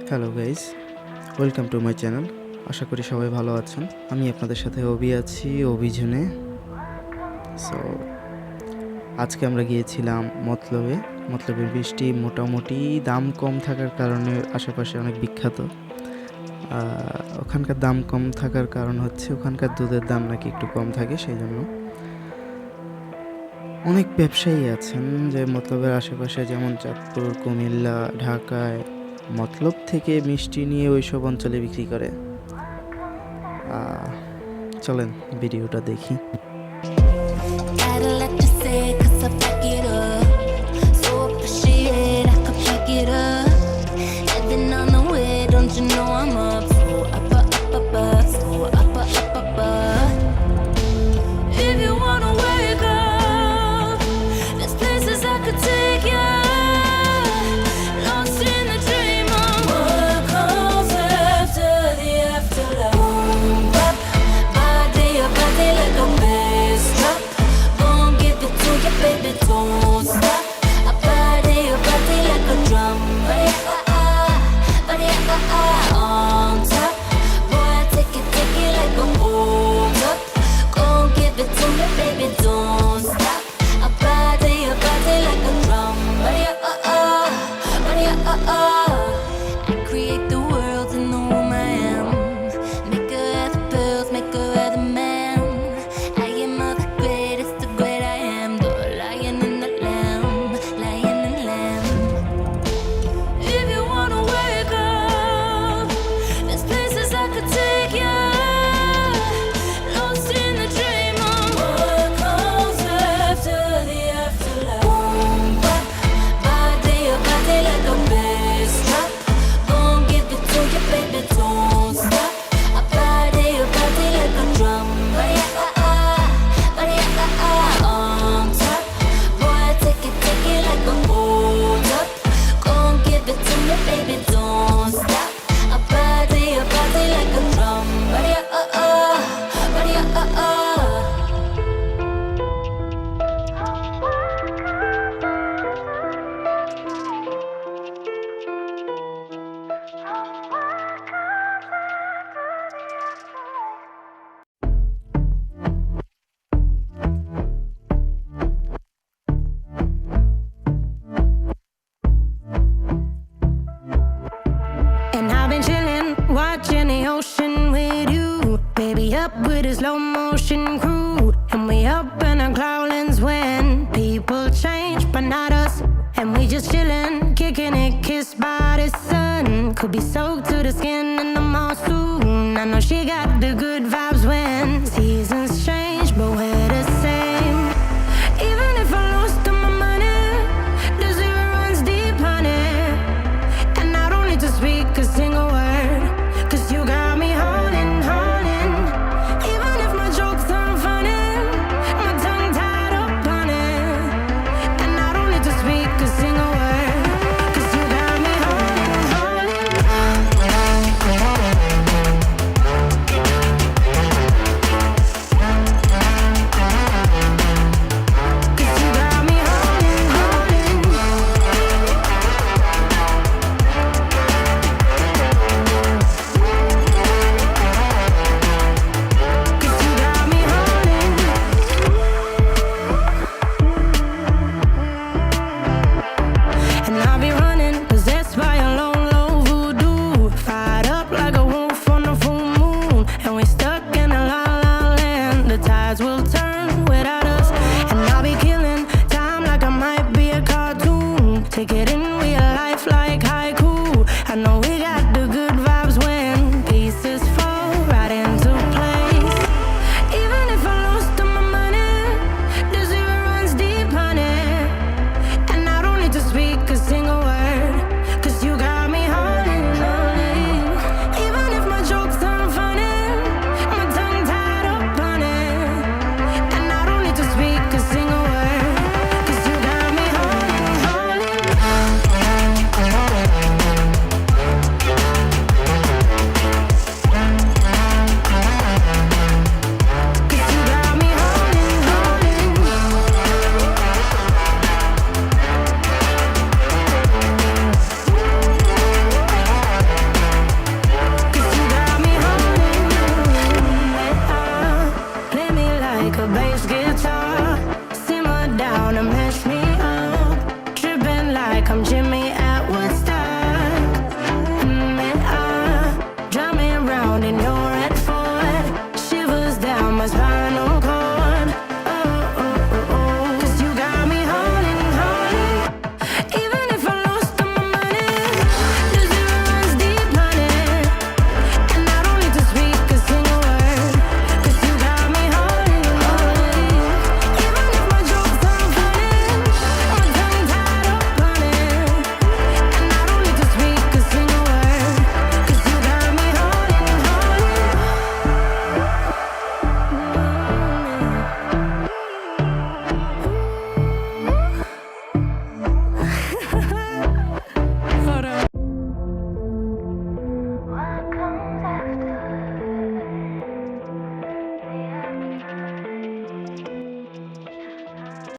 Hello guys, welcome to my channel. আশা করি সবাই ভালো আছেন। আমি আপনাদের সাথে আছি অভিযানে। সো আজকে আমরা গিয়েছিলাম মতলবের বৃষ্টি মোটামুটি দাম কম থাকার কারণে আশেপাশে অনেক বিখ্যাত। ওখানকার দাম কম থাকার কারণ হচ্ছে ওখানকার দুধের দাম নাকি একটু কম থাকে, সেই জন্য অনেক ব্যবসায়ী আছেন যে মতলবের আশেপাশে, যেমন চাঁদপুর, কুমিল্লা, ঢাকায় মতলব থেকে মিষ্টি নিয়ে ওইসব অঞ্চলে বিক্রি করে। চলেন ভিডিওটা দেখি। Watching the ocean with you, baby, up with a slow motion crew, and we up in our cloudlands when people change, but not us. And we just chillin', kicking it, kissed by the sun. Could be soaked to the skin in the mall soon. I know she got the good vibes when seasons change, but we're the same. Even if I lost all my money, the zero runs deep, honey, and I don't need to speak a single word, 'cause you got me holding. Even if my jokes aren't funny, my tongue tied up on it, and I don't need to speak a single word, 'cause you got me holding. 'Cause you got me holding. Cause you got me holding. And I'll be running, possessed by a low, low voodoo. Fired up like a wolf on the full moon. And we stuck in a la la land. The tides will turn without us. And I'll be killing time like I might be a cartoon. Take it in real life like haiku. I know we got the good vibes when pieces fall right into place. Even if I lost all my money, the zero runs deep, honey, and I don't need to speak a single word, 'cause you got me holding. Even if my jokes aren't funny, my tongue tied up on it, and I don't need to speak a single word, 'cause you got me holding. the bass